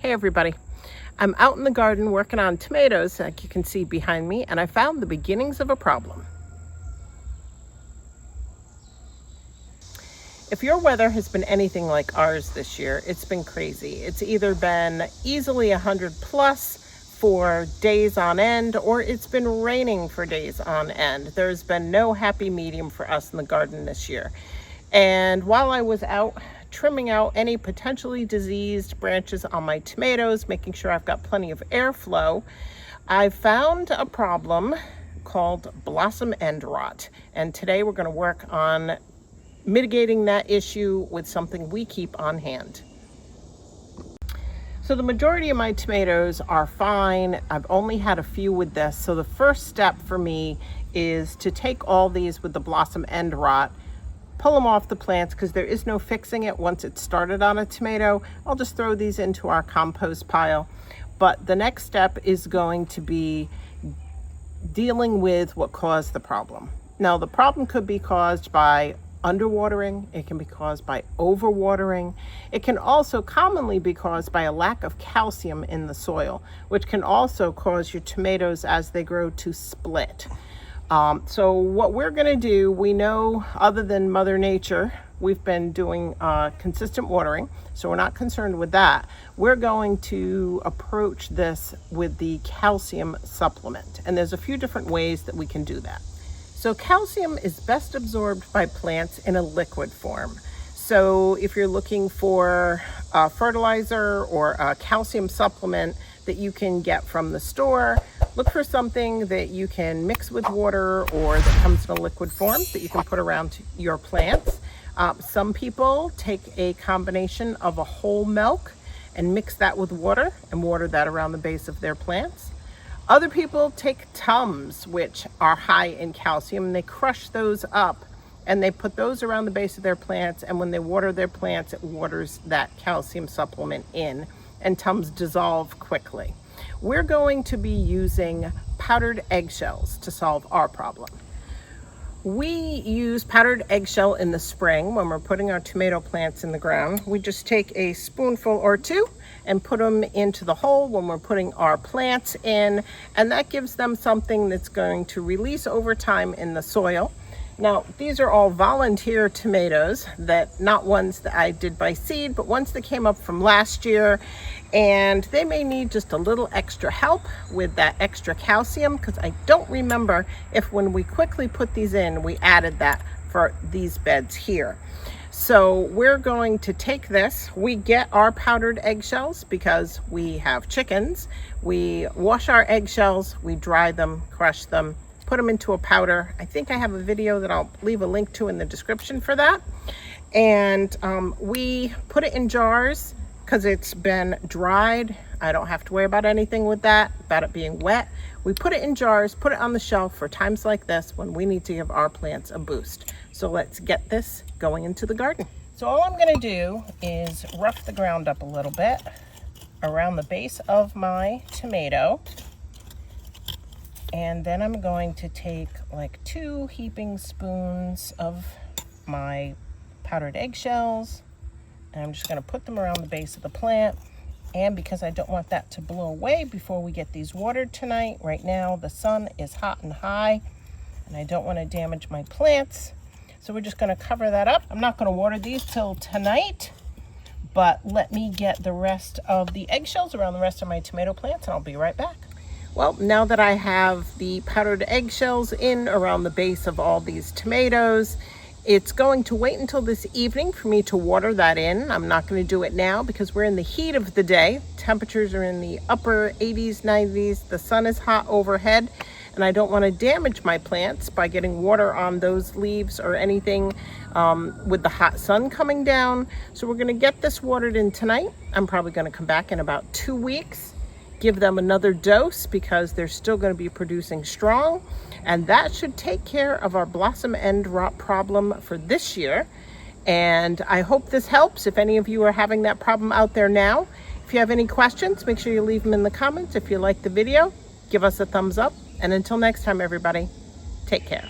Hey everybody, I'm out in the garden working on tomatoes, like you can see behind me, and I found the beginnings of a problem. If your weather has been anything like ours this year, it's been crazy. It's either been easily 100 plus for days on end, or it's been raining for days on end. There's been no happy medium for us in the garden this year. And while I was out trimming out any potentially diseased branches on my tomatoes, making sure I've got plenty of airflow, I found a problem called blossom end rot. And today we're going to work on mitigating that issue with something we keep on hand. So the majority of my tomatoes are fine. I've only had a few with this. So the first step for me is to take all these with the blossom end rot, pull them off the plants because there is no fixing it once it's started on a tomato. I'll just throw these into our compost pile. But the next step is going to be dealing with what caused the problem. Now the problem could be caused by underwatering, it can be caused by overwatering. It can also commonly be caused by a lack of calcium in the soil, which can also cause your tomatoes as they grow to split. So what we're going to do, we know other than Mother Nature, we've been doing consistent watering, so we're not concerned with that. We're going to approach this with the calcium supplement, and there's a few different ways that we can do that. So calcium is best absorbed by plants in a liquid form. So if you're looking for a fertilizer or a calcium supplement that you can get from the store, look for something that you can mix with water or that comes in a liquid form that you can put around your plants. Some people take a combination of a whole milk and mix that with water and water that around the base of their plants. Other people take Tums, which are high in calcium, and they crush those up and they put those around the base of their plants, and when they water their plants, it waters that calcium supplement in, and Tums dissolve quickly. We're going to be using powdered eggshells to solve our problem. We use powdered eggshell in the spring when we're putting our tomato plants in the ground. We just take a spoonful or two and put them into the hole when we're putting our plants in, and that gives them something that's going to release over time in the soil. Now, these are all volunteer tomatoes, that not ones that I did by seed, but ones that came up from last year, and they may need just a little extra help with that extra calcium, because I don't remember if when we quickly put these in, we added that for these beds here. So we're going to take this. We get our powdered eggshells because we have chickens. We wash our eggshells, we dry them, crush them, put them into a powder. I think I have a video that I'll leave a link to in the description for that. And we put it in jars because it's been dried. I don't have to worry about anything with that, about it being wet. We put it in jars, put it on the shelf for times like this when we need to give our plants a boost. So let's get this going into the garden. So all I'm gonna do is rough the ground up a little bit around the base of my tomato. And then I'm going to take like 2 heaping spoons of my powdered eggshells, and I'm just going to put them around the base of the plant. And because I don't want that to blow away before we get these watered tonight, right now the sun is hot and high and I don't want to damage my plants, so we're just going to cover that up. I'm not going to water these till tonight, but let me get the rest of the eggshells around the rest of my tomato plants and I'll be right back. Well, now that I have the powdered eggshells in around the base of all these tomatoes, it's going to wait until this evening for me to water that in. I'm not going to do it now because we're in the heat of the day. Temperatures are in the upper 80s, 90s. The sun is hot overhead, and I don't want to damage my plants by getting water on those leaves or anything with the hot sun coming down. So we're going to get this watered in tonight. I'm probably going to come back in about 2 weeks. Give them another dose because they're still going to be producing strong, and that should take care of our blossom end rot problem for this year. And I hope this helps. If any of you are having that problem out there now, if you have any questions, make sure you leave them in the comments. If you like the video, give us a thumbs up, and until next time, everybody, take care.